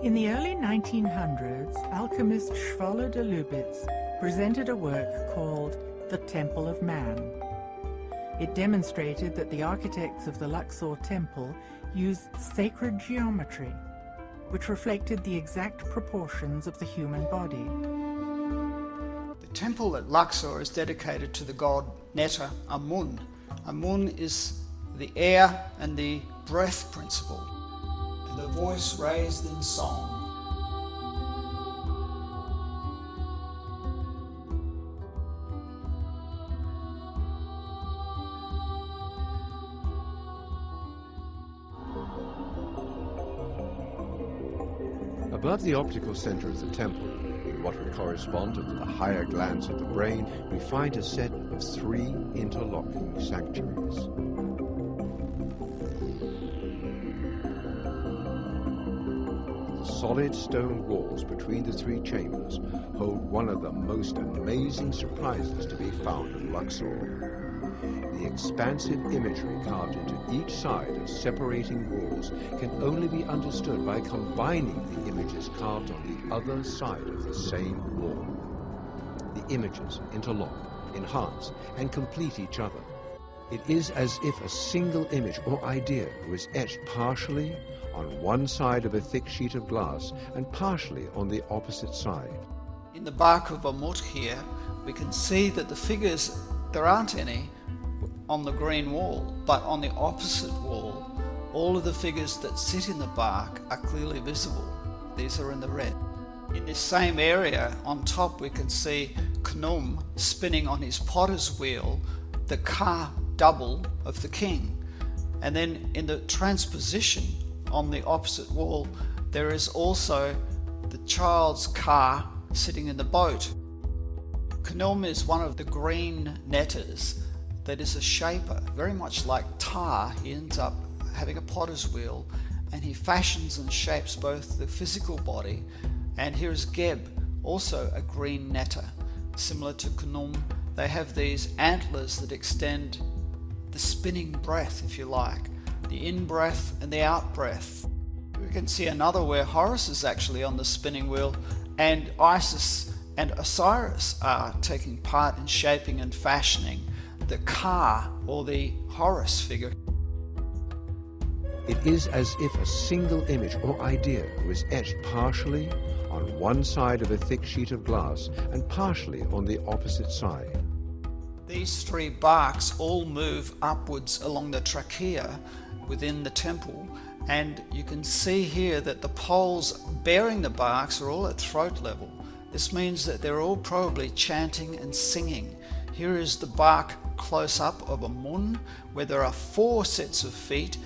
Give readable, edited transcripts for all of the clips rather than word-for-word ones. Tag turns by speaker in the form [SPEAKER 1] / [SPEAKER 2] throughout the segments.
[SPEAKER 1] In the early 1900s, alchemist Schwaller de Lubitz presented a work called The Temple of Man. It demonstrated that the architects of the Luxor temple used sacred geometry, which reflected the exact proportions of the human body.
[SPEAKER 2] The temple at Luxor is dedicated to the god Netta Amun. Amun is the air and the breath principle, and the voice raised in song.
[SPEAKER 3] Above the optical center of the temple, in what would correspond to the higher glands of the brain, we find a set of 3 interlocking sanctuaries. The solid stone walls between the 3 chambers hold one of the most amazing surprises to be found at Luxor. The expansive imagery carved into each side of separating walls can only be understood by combining the images carved on the other side of the same wall. The images interlock, enhance, and complete each other. It is as if a single image or idea was etched partially on one side of a thick sheet of glass and partially on the opposite side.
[SPEAKER 2] In the bark of Amut here, we can see that the figures, there aren't any on the green wall, but on the opposite wall, all of the figures that sit in the bark are clearly visible. These are in the red. In this same area, on top, we can see Khnum spinning on his potter's wheel, the Ka double of the king. And then in the transposition on the opposite wall, there is also the child's Ka sitting in the boat. Khnum is one of the green netters that is a shaper, very much like Ptah. He ends up having a potter's wheel, and he fashions and shapes both the physical body. And here is Geb, also a green netter. Similar to Khnum, they have these antlers that extend the spinning breath, if you like, the in-breath and the out-breath. We can see another where Horus is actually on the spinning wheel, and Isis and Osiris are taking part in shaping and fashioning the Ka, or the Horus figure.
[SPEAKER 3] It is as if a single image or idea was etched partially on one side of a thick sheet of glass and partially on the opposite side.
[SPEAKER 2] These 3 barks all move upwards along the trachea within the temple, and you can see here that the poles bearing the barks are all at throat level. This means that they're all probably chanting and singing. Here is the bark close up of Amun, where there are 4 sets of feet,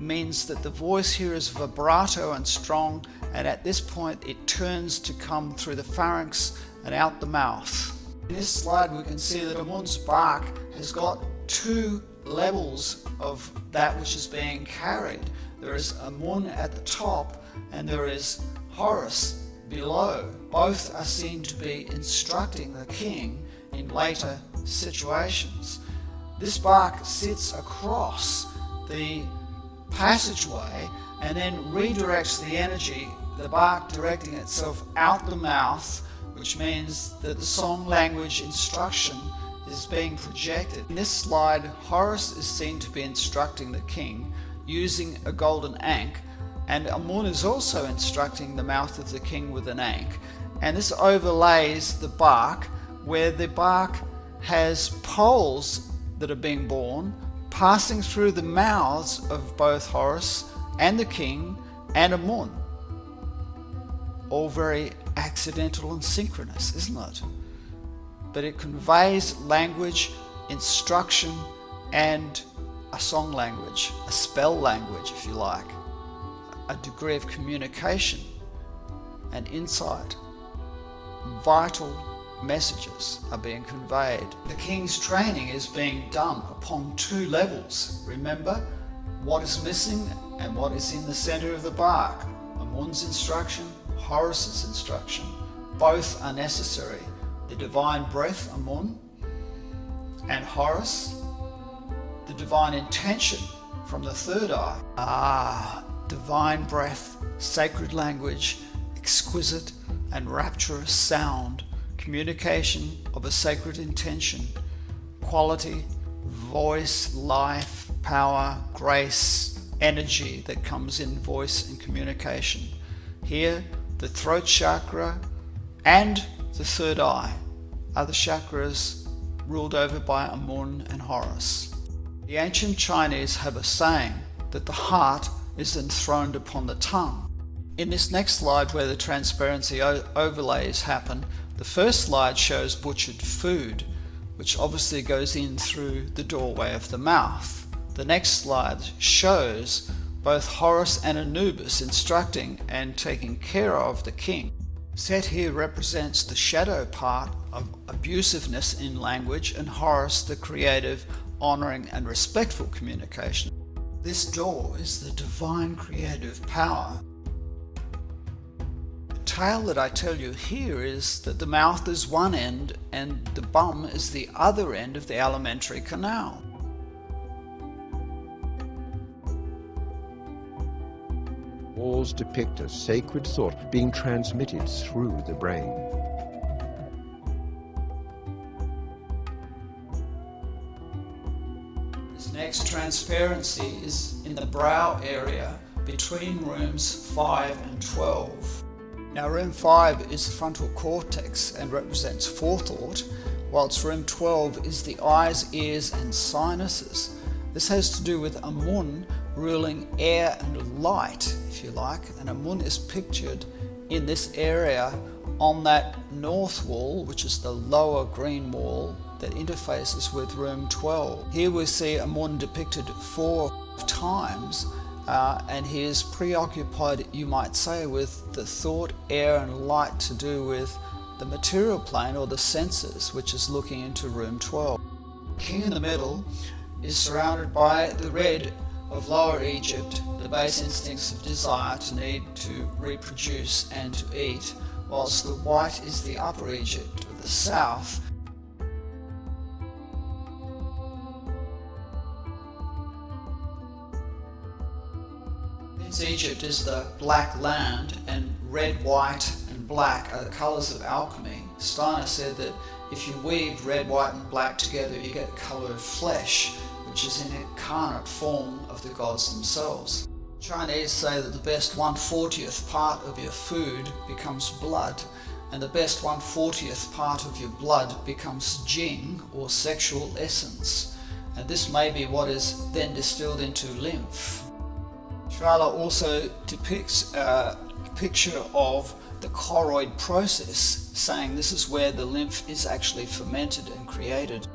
[SPEAKER 2] means that the voice here is vibrato and strong, and at this point it turns to come through the pharynx and out the mouth. In this slide we can see that Amun's bark has got 2 levels of that which is being carried. There is Amun at the top and there is Horus below. Both are seen to be instructing the king in later situations. This bark sits across the passageway and then redirects the energy, the bark directing itself out the mouth, which means that the song language instruction is being projected. In this slide, Horus is seen to be instructing the king using a golden ankh, and Amun is also instructing the mouth of the king with an ankh. And this overlays the bark, where the bark has poles that are being born, passing through the mouths of both Horus and the king and Amun. All very accidental and synchronous, isn't it? But it conveys language, instruction, and a song language, a spell language, if you like, a degree of communication and insight. Vital messages are being conveyed. The king's training is being done upon 2 levels. Remember what is missing and what is in the center of the bark. Amun's instruction, Horus's instruction. Both are necessary. The divine breath, Amun, and Horus, the divine intention from the third eye. divine breath, sacred language, exquisite and rapturous sound, communication of a sacred intention, quality, voice, life, power, grace, energy that comes in voice and communication. Here, the throat chakra and the third eye are the chakras ruled over by Amun and Horus. The ancient Chinese have a saying that the heart is enthroned upon the tongue. In this next slide where the transparency overlays happen, the first slide shows butchered food, which obviously goes in through the doorway of the mouth. The next slide shows both Horus and Anubis instructing and taking care of the king. Set here represents the shadow part of abusiveness in language, and Horus the creative, honoring and respectful communication. This door is the divine creative power. The tale that I tell you here is that the mouth is one end and the bum is the other end of the alimentary canal.
[SPEAKER 3] Walls depict a sacred thought being transmitted through the brain.
[SPEAKER 2] This next transparency is in the brow area between rooms 5 and 12. Now room 5 is the frontal cortex and represents forethought, whilst room 12 is the eyes, ears and sinuses. This has to do with Amun ruling air and light, if you like, and Amun is pictured in this area on that north wall, which is the lower green wall that interfaces with room 12. Here we see Amun depicted 4 times, and he is preoccupied, you might say, with the thought, air and light to do with the material plane or the senses, which is looking into room 12. King in the middle is surrounded by the red of Lower Egypt, the base instincts of desire to need to reproduce and to eat, whilst the white is the Upper Egypt of the south. Since Egypt is the black land and red, white and black are the colours of alchemy, Steiner said that if you weave red, white and black together you get the colour of flesh, which is an incarnate form of the gods themselves. Chinese say that the best 1/40th part of your food becomes blood, and the best 1/40th part of your blood becomes jing, or sexual essence, and this may be what is then distilled into lymph. Shvala also depicts a picture of the choroid process, saying this is where the lymph is actually fermented and created.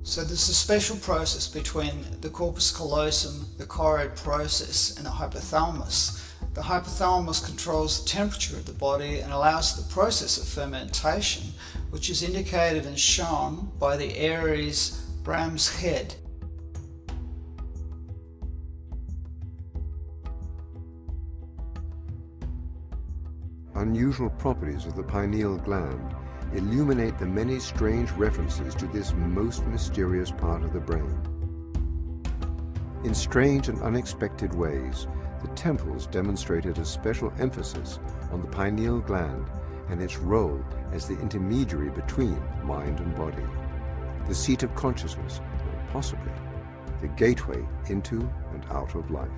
[SPEAKER 2] So there's a special process between the corpus callosum, the choroid process, and the hypothalamus. The hypothalamus controls the temperature of the body and allows the process of fermentation, which is indicated and shown by the Aries Bram's head.
[SPEAKER 3] Unusual properties of the pineal gland illuminate the many strange references to this most mysterious part of the brain. In strange and unexpected ways, the temples demonstrated a special emphasis on the pineal gland and its role as the intermediary between mind and body, the seat of consciousness, or possibly the gateway into and out of life.